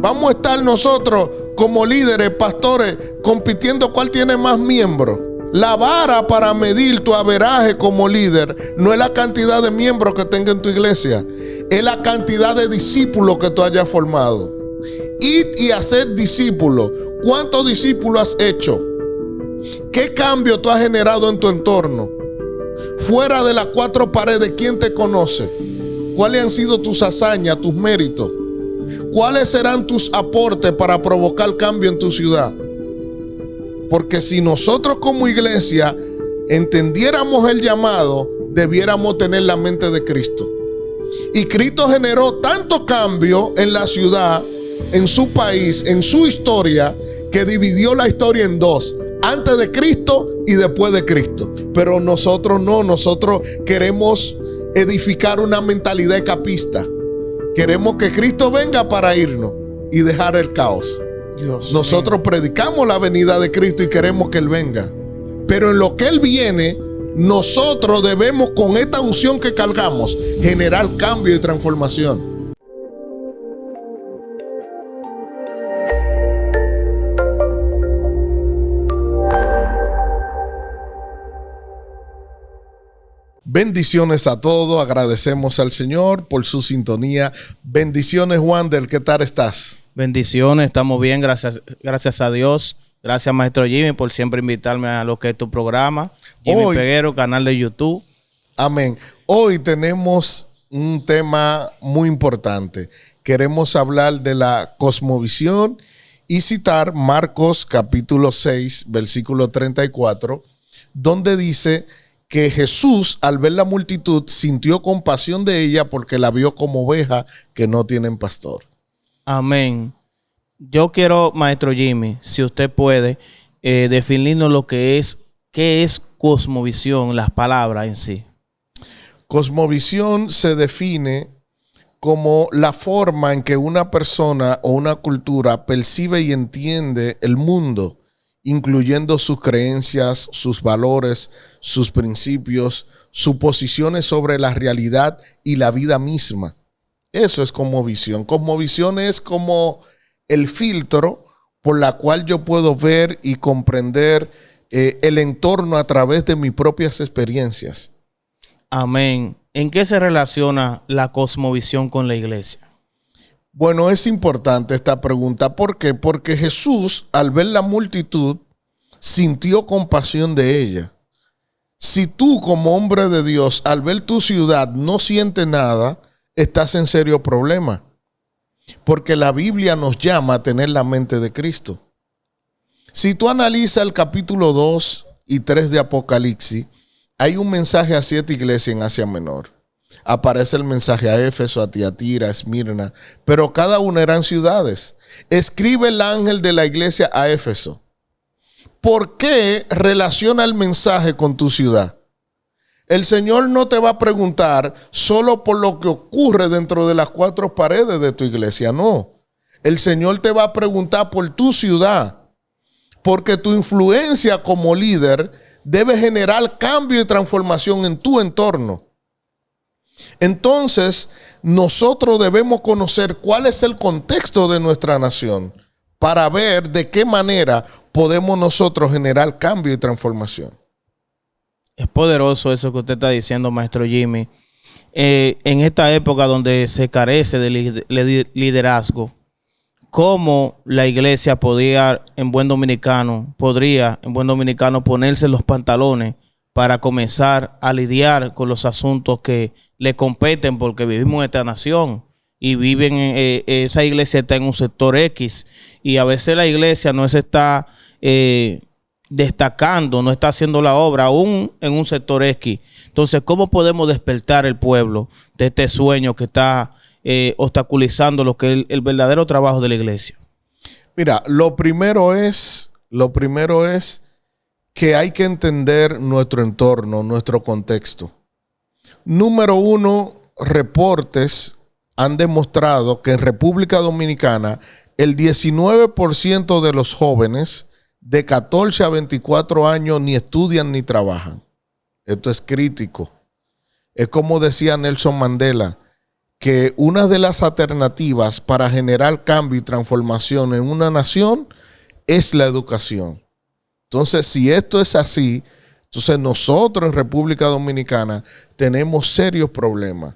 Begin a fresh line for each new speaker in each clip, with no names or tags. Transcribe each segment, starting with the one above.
Vamos a estar nosotros como líderes, pastores, compitiendo cuál tiene más miembros. La vara para medir tu averaje como líder no es la cantidad de miembros que tenga en tu iglesia, es la cantidad de discípulos que tú hayas formado. Id y haced discípulos. ¿Cuántos discípulos has hecho? ¿Qué cambio tú has generado en tu entorno? Fuera de las cuatro paredes, ¿quién te conoce? ¿Cuáles han sido tus hazañas, tus méritos? ¿Cuáles serán tus aportes para provocar cambio en tu ciudad? Porque si nosotros como iglesia entendiéramos el llamado, debiéramos tener la mente de Cristo. Y Cristo generó tanto cambio en la ciudad, en su país, en su historia, que dividió la historia en dos: antes de Cristo y después de Cristo. Pero nosotros no, nosotros queremos edificar una mentalidad escapista. Queremos que Cristo venga para irnos y dejar el caos. Nosotros predicamos la venida de Cristo y queremos que Él venga. Pero en lo que Él viene, nosotros debemos, con esta unción que cargamos, generar cambio y transformación. Bendiciones a todos, agradecemos al Señor por su sintonía. Bendiciones, Wander, ¿qué tal estás?
Bendiciones, estamos bien, gracias a Dios. Gracias, Maestro Jimmy, por siempre invitarme a lo que es tu programa. Jimmy Peguero, canal de YouTube.
Amén. Hoy tenemos un tema muy importante. Queremos hablar de la cosmovisión y citar Marcos capítulo 6, versículo 34, donde dice que Jesús, al ver la multitud, sintió compasión de ella porque la vio como oveja que no tienen pastor.
Amén. Yo quiero, Maestro Jimmy, si usted puede, definirnos lo que es, qué es cosmovisión, las palabras en sí.
Cosmovisión se define como la forma en que una persona o una cultura percibe y entiende el mundo, incluyendo sus creencias, sus valores, sus principios, sus posiciones sobre la realidad y la vida misma. Eso es cosmovisión. Cosmovisión es como el filtro por la cual yo puedo ver y comprender el entorno a través de mis propias experiencias.
Amén. ¿En qué se relaciona la cosmovisión con la iglesia?
Bueno, es importante esta pregunta. ¿Por qué? Porque Jesús, al ver la multitud, sintió compasión de ella. Si tú, como hombre de Dios, al ver tu ciudad no sientes nada, estás en serio problema. Porque la Biblia nos llama a tener la mente de Cristo. Si tú analizas el capítulo 2 y 3 de Apocalipsis, hay un mensaje a 7 iglesias en Asia Menor. Aparece el mensaje a Éfeso, a Tiatira, a Esmirna, pero cada una eran ciudades. Escribe el ángel de la iglesia a Éfeso. ¿Por qué relaciona el mensaje con tu ciudad? El Señor no te va a preguntar solo por lo que ocurre dentro de las 4 paredes de tu iglesia, no. El Señor te va a preguntar por tu ciudad, porque tu influencia como líder debe generar cambio y transformación en tu entorno. Entonces, nosotros debemos conocer cuál es el contexto de nuestra nación para ver de qué manera podemos nosotros generar cambio y transformación.
Es poderoso eso que usted está diciendo, Maestro Jimmy. En esta época donde se carece de liderazgo, ¿cómo la iglesia podría, en buen dominicano, ponerse los pantalones para comenzar a lidiar con los asuntos que le competen? Porque vivimos en esta nación y esa iglesia está en un sector X y a veces la iglesia no se está destacando, no está haciendo la obra aún en un sector X. Entonces, ¿cómo podemos despertar el pueblo de este sueño que está obstaculizando lo que es el verdadero trabajo de la iglesia?
Mira, lo primero es que hay que entender nuestro entorno, nuestro contexto. Número 1, reportes han demostrado que en República Dominicana el 19% de los jóvenes de 14 a 24 años ni estudian ni trabajan. Esto es crítico. Es como decía Nelson Mandela, que una de las alternativas para generar cambio y transformación en una nación es la educación. Entonces, si esto es así, entonces nosotros en República Dominicana tenemos serios problemas.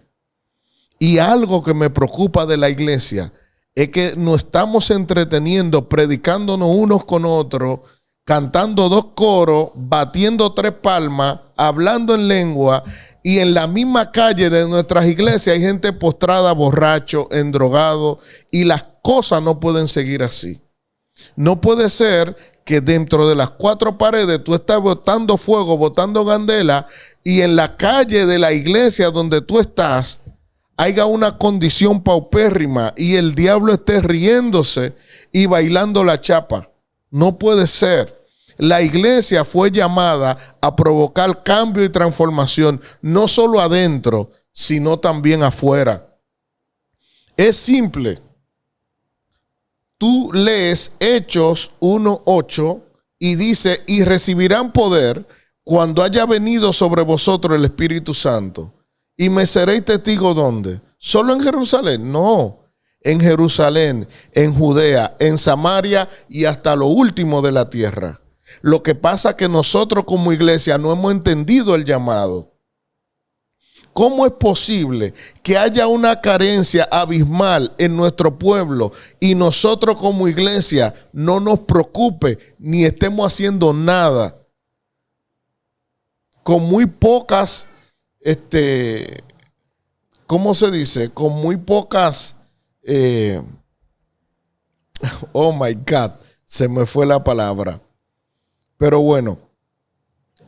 Y algo que me preocupa de la iglesia es que nos estamos entreteniendo, predicándonos unos con otros, cantando 2 coros, batiendo 3 palmas, hablando en lengua, y en la misma calle de nuestras iglesias hay gente postrada, borracho, endrogado, y las cosas no pueden seguir así. No puede ser que dentro de las 4 paredes tú estás botando fuego, botando candela, y en la calle de la iglesia donde tú estás haya una condición paupérrima y el diablo esté riéndose y bailando la chapa. No puede ser. La iglesia fue llamada a provocar cambio y transformación, no solo adentro, sino también afuera. Es simple. Tú lees Hechos 1:8 y dice, y recibirán poder cuando haya venido sobre vosotros el Espíritu Santo. Y me seréis testigo, ¿dónde? ¿Solo en Jerusalén? No. En Jerusalén, en Judea, en Samaria y hasta lo último de la tierra. Lo que pasa es que nosotros como iglesia no hemos entendido el llamado. ¿Cómo es posible que haya una carencia abismal en nuestro pueblo y nosotros como iglesia no nos preocupe ni estemos haciendo nada? Con muy pocas, ¿cómo se dice? Con muy pocas, oh my God, se me fue la palabra. Pero bueno,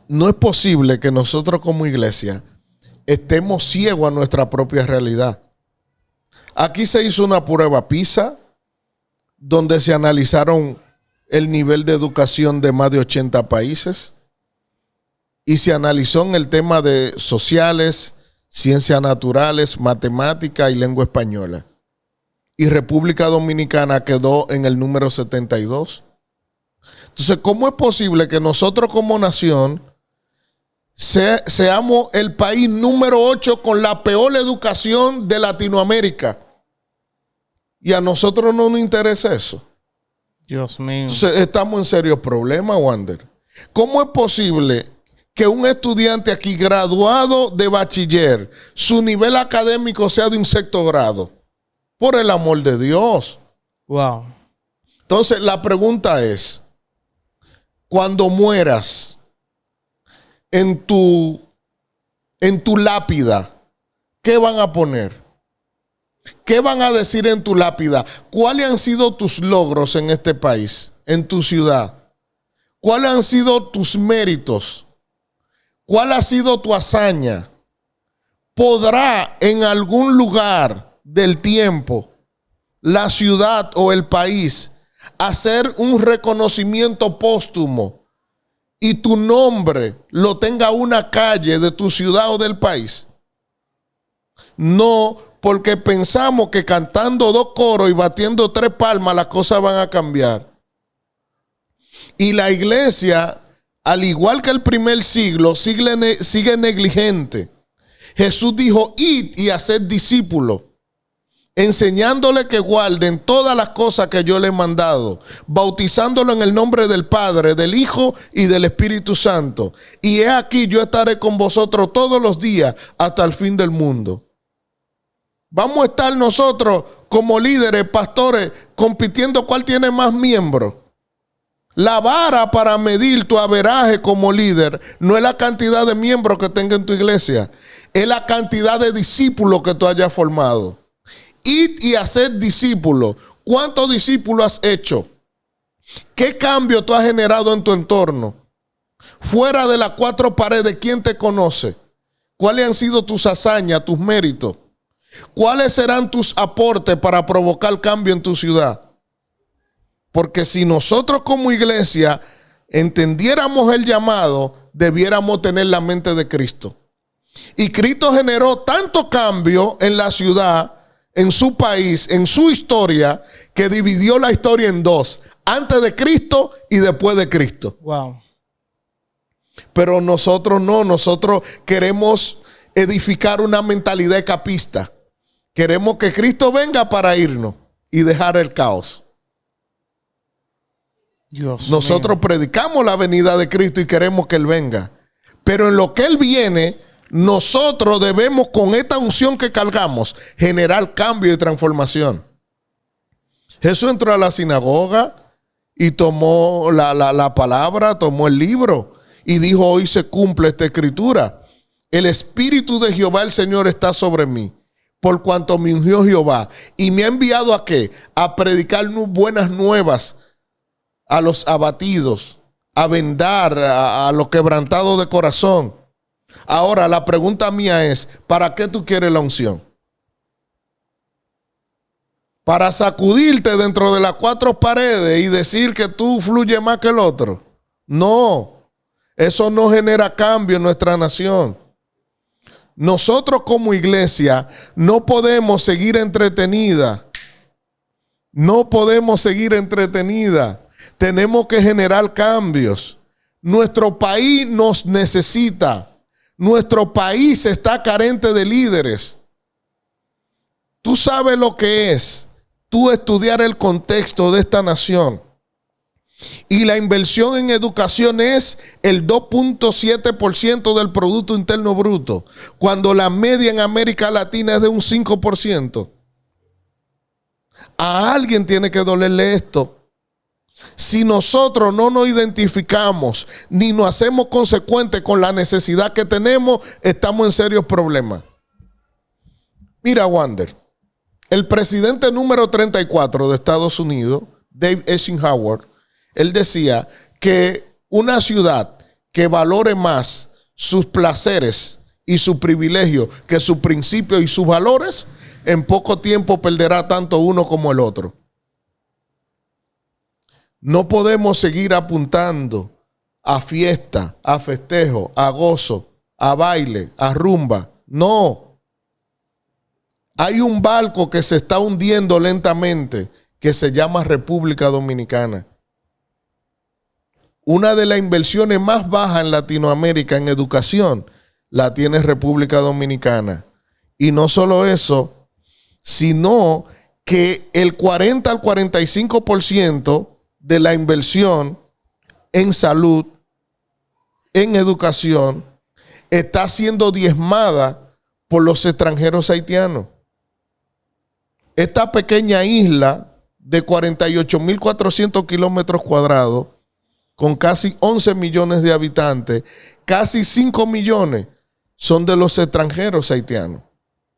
no es posible que nosotros como iglesia estemos ciegos a nuestra propia realidad. Aquí se hizo una prueba PISA donde se analizaron el nivel de educación de más de 80 países y se analizó en el tema de sociales, ciencias naturales, matemática y lengua española. Y República Dominicana quedó en el número 72. Entonces, ¿cómo es posible que nosotros como nación seamos el país número 8 con la peor educación de Latinoamérica? Y a nosotros no nos interesa eso.
Dios mío.
Entonces, estamos en serios problemas, Wander. ¿Cómo es posible que un estudiante aquí graduado de bachiller, su nivel académico sea de un sexto grado? Por el amor de Dios.
Wow.
Entonces, la pregunta es, cuando mueras, en tu lápida, ¿qué van a poner? ¿Qué van a decir en tu lápida? ¿Cuáles han sido tus logros en este país, en tu ciudad? ¿Cuáles han sido tus méritos? ¿Cuál ha sido tu hazaña? ¿Podrá en algún lugar del tiempo la ciudad o el país hacer un reconocimiento póstumo y tu nombre lo tenga una calle de tu ciudad o del país? No, porque pensamos que cantando 2 coros y batiendo 3 palmas las cosas van a cambiar. Y la iglesia, al igual que el primer siglo, sigue negligente. Jesús dijo, id y haced discípulos, enseñándole que guarden todas las cosas que yo le he mandado, bautizándolo en el nombre del Padre, del Hijo y del Espíritu Santo. Y he aquí, yo estaré con vosotros todos los días hasta el fin del mundo. Vamos a estar nosotros como líderes, pastores, compitiendo cuál tiene más miembros. La vara para medir tu averaje como líder no es la cantidad de miembros que tenga en tu iglesia, es la cantidad de discípulos que tú hayas formado. Id y haced discípulos. ¿Cuántos discípulos has hecho? ¿Qué cambio tú has generado en tu entorno? Fuera de las 4 paredes, ¿quién te conoce? ¿Cuáles han sido tus hazañas, tus méritos? ¿Cuáles serán tus aportes para provocar cambio en tu ciudad? Porque si nosotros como iglesia entendiéramos el llamado, debiéramos tener la mente de Cristo. Y Cristo generó tanto cambio en la ciudad, en su país, en su historia, que dividió la historia en 2, antes de Cristo y después de Cristo.
Wow.
Pero nosotros no, nosotros queremos edificar una mentalidad escapista. Queremos que Cristo venga para irnos y dejar el caos. Nosotros predicamos la venida de Cristo y queremos que Él venga. Pero en lo que Él viene, nosotros debemos, con esta unción que cargamos, generar cambio y transformación. Jesús entró a la sinagoga y tomó la palabra, tomó el libro y dijo: hoy se cumple esta escritura. El Espíritu de Jehová el Señor está sobre mí, por cuanto me ungió Jehová y me ha enviado ¿a qué? A predicar buenas nuevas a los abatidos, a vendar a los quebrantados de corazón. Ahora la pregunta mía es: ¿para qué tú quieres la unción? ¿Para sacudirte dentro de las cuatro paredes y decir que tú fluyes más que el otro? No, eso no genera cambio en nuestra nación. Nosotros como iglesia no podemos seguir entretenida. No podemos seguir entretenida. Tenemos que generar cambios. Nuestro país nos necesita. Nuestro país está carente de líderes. Tú sabes lo que es tú estudiar el contexto de esta nación. Y la inversión en educación es el 2.7% del Producto Interno Bruto, cuando la media en América Latina es de un 5%. A alguien tiene que dolerle esto. Si nosotros no nos identificamos ni nos hacemos consecuentes con la necesidad que tenemos, estamos en serios problemas. Mira, Wander, el presidente número 34 de Estados Unidos, David Eisenhower, él decía que una ciudad que valore más sus placeres y sus privilegios que sus principios y sus valores, en poco tiempo perderá tanto uno como el otro. No podemos seguir apuntando a fiesta, a festejo, a gozo, a baile, a rumba. No. Hay un barco que se está hundiendo lentamente que se llama República Dominicana. Una de las inversiones más bajas en Latinoamérica en educación la tiene República Dominicana. Y no solo eso, sino que el 40 al 45% de la inversión en salud, en educación, está siendo diezmada por los extranjeros haitianos. Esta pequeña isla de 48.400 kilómetros cuadrados, con casi 11 millones de habitantes, casi 5 millones son de los extranjeros haitianos.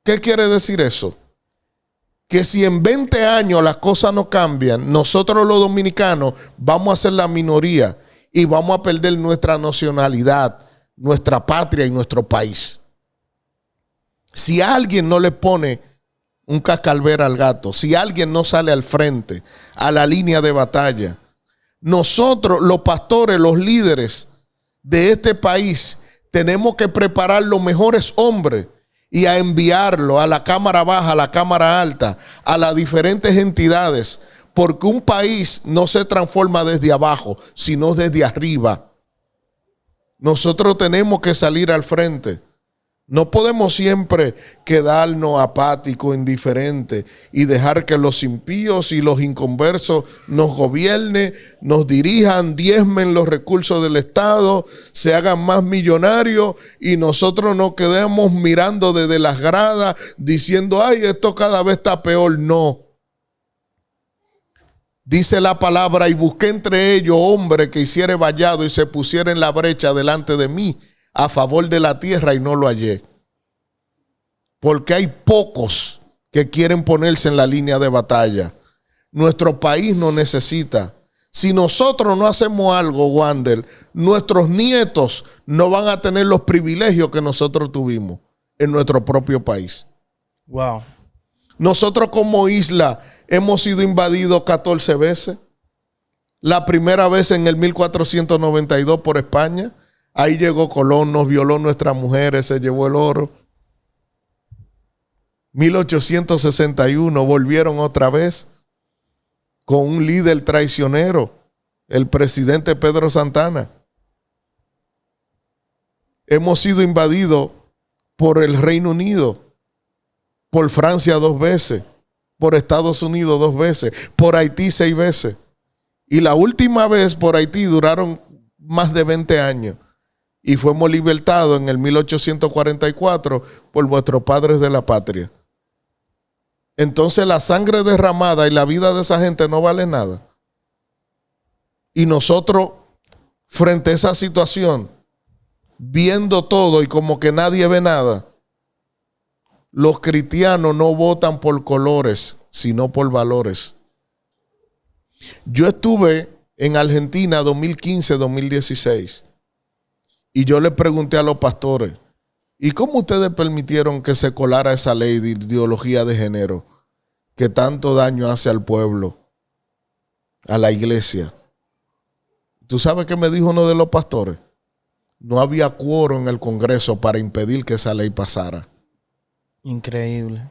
¿Qué quiere decir eso? Que si en 20 años las cosas no cambian, nosotros los dominicanos vamos a ser la minoría y vamos a perder nuestra nacionalidad, nuestra patria y nuestro país. Si alguien no le pone un cascabel al gato, si alguien no sale al frente, a la línea de batalla, nosotros, los pastores, los líderes de este país, tenemos que preparar los mejores hombres y a enviarlo a la cámara baja, a la cámara alta, a las diferentes entidades, porque un país no se transforma desde abajo, sino desde arriba. Nosotros tenemos que salir al frente. No podemos siempre quedarnos apáticos, indiferentes y dejar que los impíos y los inconversos nos gobiernen, nos dirijan, diezmen los recursos del Estado, se hagan más millonarios y nosotros nos quedemos mirando desde las gradas diciendo: ay, esto cada vez está peor. No. Dice la palabra: y busqué entre ellos hombre que hiciere vallado y se pusiera en la brecha delante de mí a favor de la tierra, y no lo hallé. Porque hay pocos que quieren ponerse en la línea de batalla. Nuestro país nos necesita. Si nosotros no hacemos algo, Wander, nuestros nietos no van a tener los privilegios que nosotros tuvimos en nuestro propio país.
Wow.
Nosotros como isla hemos sido invadidos 14 veces. La primera vez en el 1492 por España. Ahí llegó Colón, nos violó nuestras mujeres, se llevó el oro. 1861 volvieron otra vez con un líder traicionero, el presidente Pedro Santana. Hemos sido invadidos por el Reino Unido por Francia 2 veces, por Estados Unidos 2 veces, por Haití 6 veces. Y la última vez por Haití duraron más de 20 años. Y fuimos libertados en el 1844 por vuestros padres de la patria. Entonces la sangre derramada y la vida de esa gente no vale nada. Y nosotros, frente a esa situación, viendo todo y como que nadie ve nada, los cristianos no votan por colores, sino por valores. Yo estuve en Argentina 2015-2016 y yo le pregunté a los pastores, ¿y cómo ustedes permitieron que se colara esa ley de ideología de género que tanto daño hace al pueblo, a la iglesia? ¿Tú sabes qué me dijo uno de los pastores? No había quórum en el Congreso para impedir que esa ley pasara.
Increíble.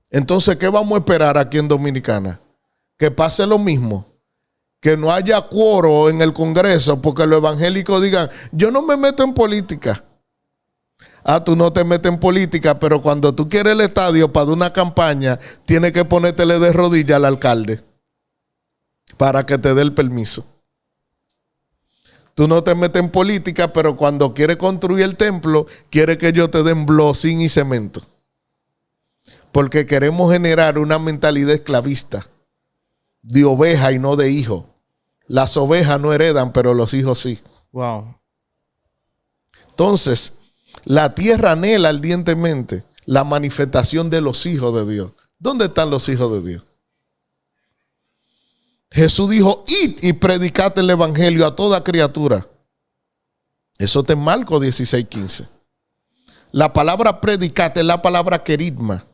Entonces, ¿qué vamos a esperar aquí en Dominicana? Que pase lo mismo. Que no haya quórum en el Congreso porque los evangélicos digan, yo no me meto en política. Ah, tú no te metes en política, pero cuando tú quieres el estadio para una campaña, tienes que ponértele de rodillas al alcalde para que te dé el permiso. Tú no te metes en política, pero cuando quieres construir el templo, quieres que ellos te den blocín y cemento. Porque queremos generar una mentalidad esclavista de oveja y no de hijo. Las ovejas no heredan, pero los hijos sí.
Wow.
Entonces, la tierra anhela ardientemente la manifestación de los hijos de Dios. ¿Dónde están los hijos de Dios? Jesús dijo, id y predicad el evangelio a toda criatura. Eso está en Marcos 16:15. La palabra predicad es la palabra querigma.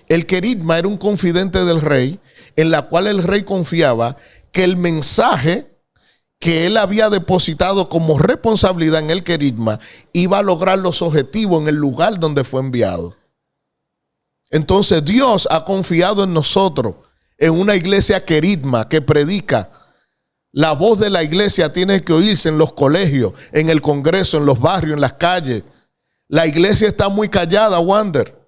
El querigma era un confidente del rey, en la cual el rey confiaba que el mensaje que él había depositado como responsabilidad en el querigma iba a lograr los objetivos en el lugar donde fue enviado. Entonces Dios ha confiado en nosotros, en una iglesia querigma que predica. La voz de la iglesia tiene que oírse en los colegios, en el Congreso, en los barrios, en las calles. La iglesia está muy callada, Wander.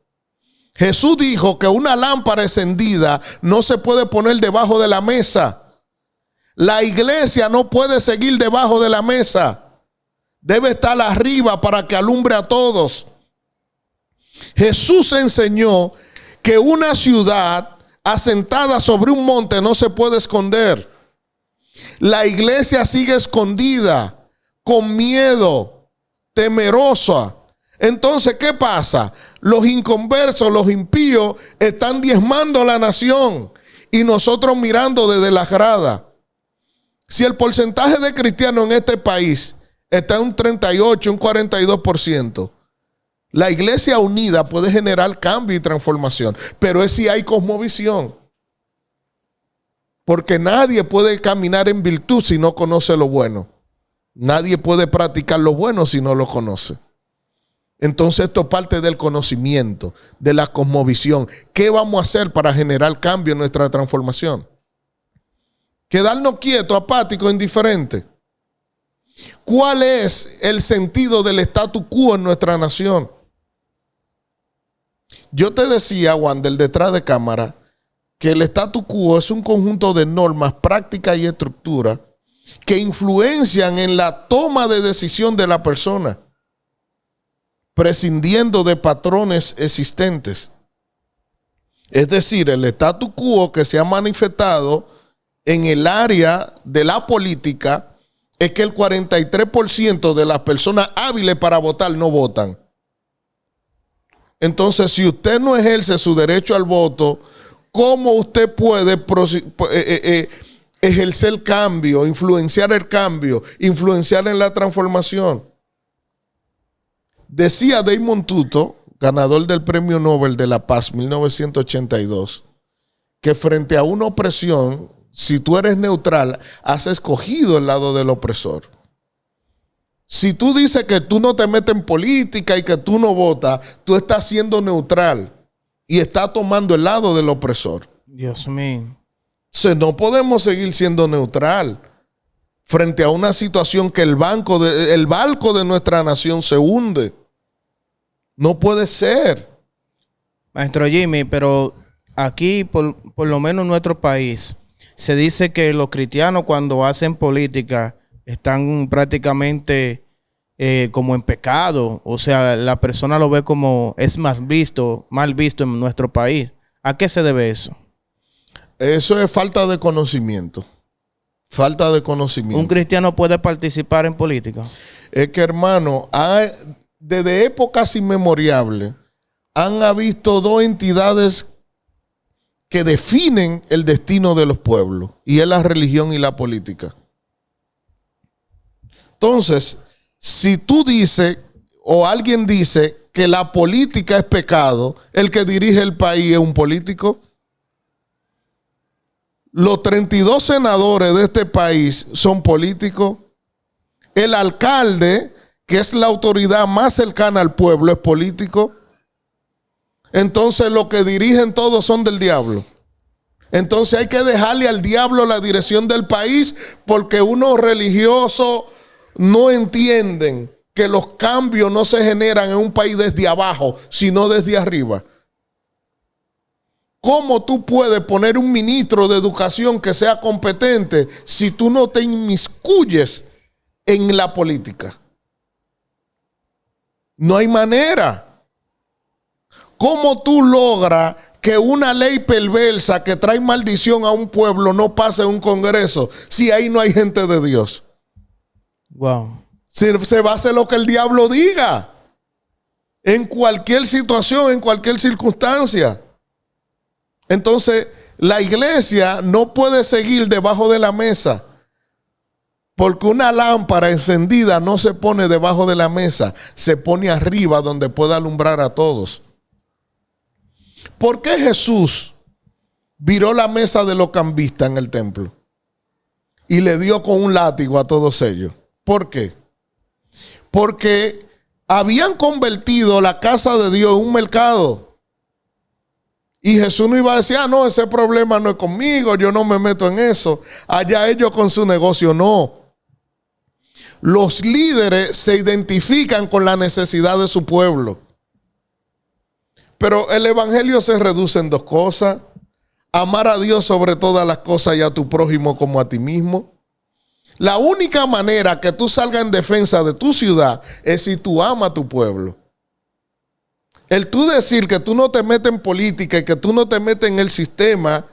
Jesús dijo que una lámpara encendida no se puede poner debajo de la mesa. La iglesia no puede seguir debajo de la mesa. Debe estar arriba para que alumbre a todos. Jesús enseñó que una ciudad asentada sobre un monte no se puede esconder. La iglesia sigue escondida, con miedo, temerosa. Entonces, ¿qué pasa? Los inconversos, los impíos, están diezmando la nación y nosotros mirando desde la grada. Si el porcentaje de cristianos en este país está en un 38, un 42%, la iglesia unida puede generar cambio y transformación, pero es si hay cosmovisión. Porque nadie puede caminar en virtud si no conoce lo bueno. Nadie puede practicar lo bueno si no lo conoce. Entonces esto parte del conocimiento, de la cosmovisión. ¿Qué vamos a hacer para generar cambio en nuestra transformación? Quedarnos quietos, apáticos, indiferentes. ¿Cuál es el sentido del statu quo en nuestra nación? Yo te decía, Wander, detrás de cámara, que el statu quo es un conjunto de normas, prácticas y estructuras que influencian en la toma de decisión de la persona, prescindiendo de patrones existentes. Es decir, el statu quo que se ha manifestado en el área de la política es que el 43% de las personas hábiles para votar no votan. Entonces, si usted no ejerce su derecho al voto, ¿cómo usted puede ejercer cambio, influenciar el cambio, influenciar en la transformación? Decía Desmond Tutu, ganador del Premio Nobel de la Paz 1982, que frente a una opresión, si tú eres neutral, has escogido el lado del opresor. Si tú dices que tú no te metes en política y que tú no votas, tú estás siendo neutral y estás tomando el lado del opresor.
Dios mío.
O sea, no podemos seguir siendo neutral frente a una situación que el barco de nuestra nación se hunde. No puede ser.
Maestro Jimmy, pero aquí, por lo menos en nuestro país, se dice que los cristianos cuando hacen política están prácticamente como en pecado. O sea, la persona lo ve como es mal visto en nuestro país. ¿A qué se debe eso?
Eso es falta de conocimiento. Falta de conocimiento.
¿Un cristiano puede participar en política?
Es que, hermano, desde épocas inmemorables han habido dos entidades que definen el destino de los pueblos, y es la religión y la política. Entonces, si tú dices o alguien dice que la política es pecado, el que dirige el país es un político. Los 32 senadores de este país son políticos. El alcalde, que es la autoridad más cercana al pueblo, es político. Entonces, los que dirigen todos son del diablo. Entonces, hay que dejarle al diablo la dirección del país, porque unos religiosos no entienden que los cambios no se generan en un país desde abajo, sino desde arriba. ¿Cómo tú puedes poner un ministro de educación que sea competente si tú no te inmiscuyes en la política? No hay manera. ¿Cómo tú logras que una ley perversa que trae maldición a un pueblo no pase en un congreso si ahí no hay gente de Dios?
Wow.
Se va a hacer lo que el diablo diga. En cualquier situación, en cualquier circunstancia. Entonces, la iglesia no puede seguir debajo de la mesa, porque una lámpara encendida no se pone debajo de la mesa, se pone arriba donde pueda alumbrar a todos. ¿Por qué Jesús viró la mesa de los cambistas en el templo y le dio con un látigo a todos ellos? ¿Por qué? Porque habían convertido la casa de Dios en un mercado. Y Jesús no iba a decir, no, ese problema no es conmigo, yo no me meto en eso. Allá ellos con su negocio, no. Los líderes se identifican con la necesidad de su pueblo. Pero el evangelio se reduce en dos cosas: amar a Dios sobre todas las cosas y a tu prójimo como a ti mismo. La única manera que tú salgas en defensa de tu ciudad es si tú amas a tu pueblo. El tú decir que tú no te metes en política y que tú no te metes en el sistema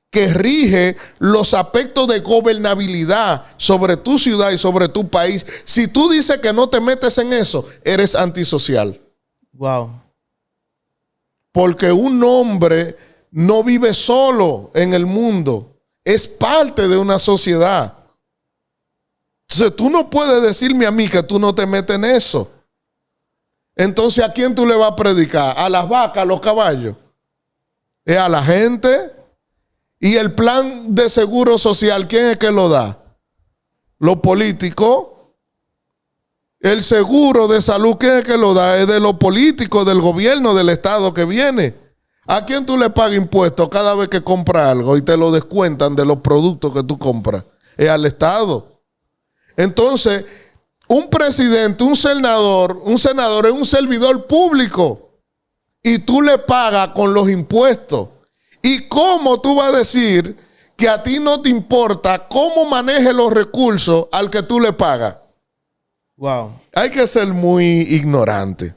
que rige los aspectos de gobernabilidad sobre tu ciudad y sobre tu país, si tú dices que no te metes en eso, eres antisocial.
Wow.
Porque un hombre no vive solo en el mundo, es parte de una sociedad. Entonces tú no puedes decirme a mí que tú no te metes en eso. Entonces, ¿a quién tú le vas a predicar? ¿A las vacas, a los caballos? ¿Es a la gente? ¿Y el plan de seguro social, quién es que lo da? Los políticos. El seguro de salud, ¿quién es que lo da? Es de los políticos, del gobierno, del Estado que viene. ¿A quién tú le pagas impuestos cada vez que compras algo y te lo descuentan de los productos que tú compras? Es al Estado. Entonces, un presidente, un senador es un servidor público y tú le pagas con los impuestos. ¿Y cómo tú vas a decir que a ti no te importa cómo maneje los recursos al que tú le pagas?
Wow.
Hay que ser muy ignorante.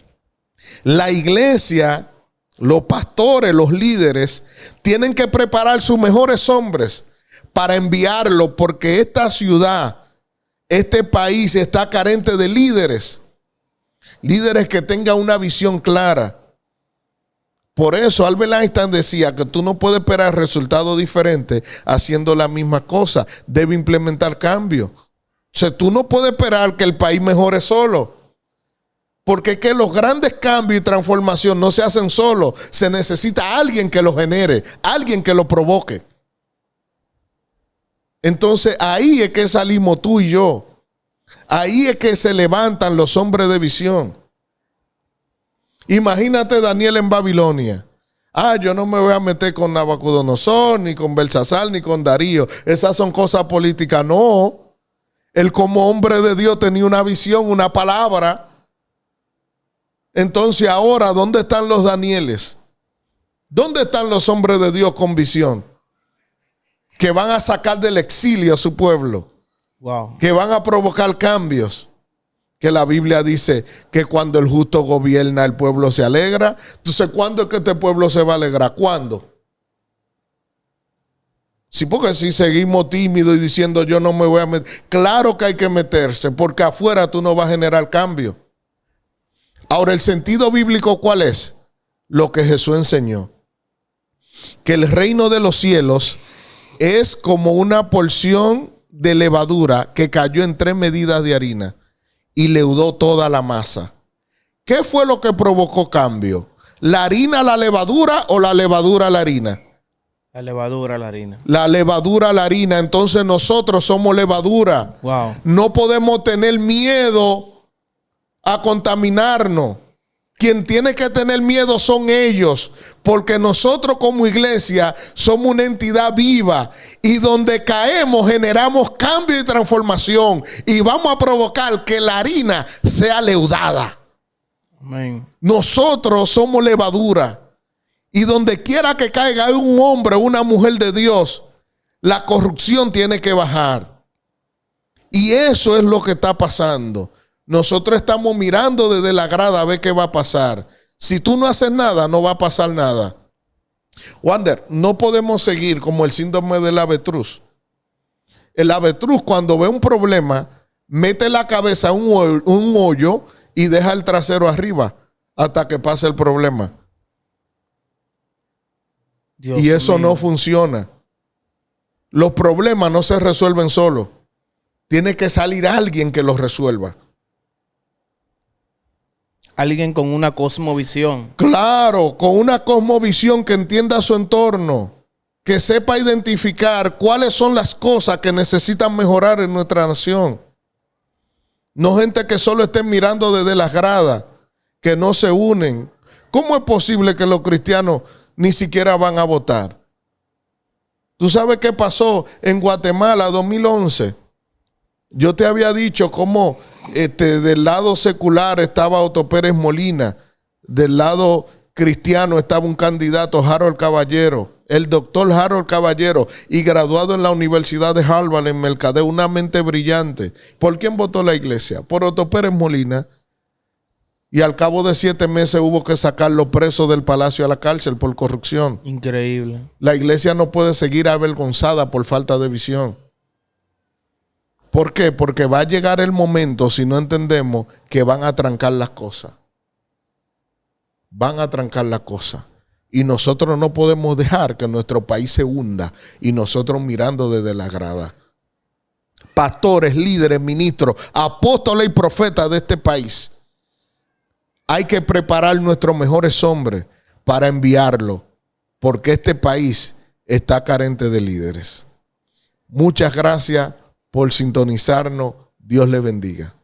La iglesia, los pastores, los líderes, tienen que preparar sus mejores hombres para enviarlo, porque esta ciudad, este país está carente de líderes. Líderes que tengan una visión clara. Por eso Albert Einstein decía que tú no puedes esperar resultados diferentes haciendo la misma cosa. Debe implementar cambios. O sea, tú no puedes esperar que el país mejore solo. Porque es que los grandes cambios y transformación no se hacen solos. Se necesita alguien que lo genere, alguien que lo provoque. Entonces ahí es que salimos tú y yo. Ahí es que se levantan los hombres de visión. Imagínate Daniel en Babilonia. Yo no me voy a meter con Nabucodonosor, ni con Belsasar, ni con Darío. Esas son cosas políticas. No. Él como hombre de Dios tenía una visión, una palabra. Entonces ahora, ¿dónde están los Danieles? ¿Dónde están los hombres de Dios con visión? Que van a sacar del exilio a su pueblo.
Wow.
Que van a provocar cambios. Que la Biblia dice que cuando el justo gobierna, el pueblo se alegra. Entonces, ¿cuándo es que este pueblo se va a alegrar? ¿Cuándo? Sí, porque si seguimos tímidos y diciendo yo no me voy a meter. Claro que hay que meterse, porque afuera tú no vas a generar cambio. Ahora, el sentido bíblico, ¿cuál es? Lo que Jesús enseñó. Que el reino de los cielos es como una porción de levadura que cayó en 3 medidas de harina y leudó toda la masa. ¿Qué fue lo que provocó cambio? ¿La harina a la levadura o la levadura a la harina?
La levadura, la harina.
La levadura a la harina. Entonces nosotros somos levadura.
Wow.
No podemos tener miedo a contaminarnos. Quien tiene que tener miedo son ellos, porque nosotros como iglesia somos una entidad viva y donde caemos generamos cambio y transformación y vamos a provocar que la harina sea leudada.
Amén.
Nosotros somos levadura y donde quiera que caiga un hombre o una mujer de Dios, la corrupción tiene que bajar. Y eso es lo que está pasando. Nosotros estamos mirando desde la grada a ver qué va a pasar. Si tú no haces nada, no va a pasar nada. Wander, no podemos seguir como el síndrome del avestruz. El avestruz, cuando ve un problema, mete la cabeza en un hoyo y deja el trasero arriba hasta que pase el problema.
Dios
y eso
mío.
no funciona. Los problemas no se resuelven solos. Tiene que salir alguien que los resuelva.
Alguien con una cosmovisión.
Claro, con una cosmovisión que entienda su entorno, que sepa identificar cuáles son las cosas que necesitan mejorar en nuestra nación. No gente que solo esté mirando desde las gradas, que no se unen. ¿Cómo es posible que los cristianos ni siquiera van a votar? ¿Tú sabes qué pasó en Guatemala 2011? Yo te había dicho cómo del lado secular estaba Otto Pérez Molina, del lado cristiano estaba un candidato, Harold Caballero, el doctor Harold Caballero, y graduado en la Universidad de Harvard en mercadeo, una mente brillante. ¿Por quién votó la iglesia? Por Otto Pérez Molina. Y al cabo de 7 meses hubo que sacarlo preso del palacio a la cárcel por corrupción.
Increíble.
La iglesia no puede seguir avergonzada por falta de visión. ¿Por qué? Porque va a llegar el momento, si no entendemos, que van a trancar las cosas. Van a trancar las cosas. Y nosotros no podemos dejar que nuestro país se hunda y nosotros mirando desde la grada. Pastores, líderes, ministros, apóstoles y profetas de este país. Hay que preparar nuestros mejores hombres para enviarlo, porque este país está carente de líderes. Muchas gracias por sintonizarnos. Dios le bendiga.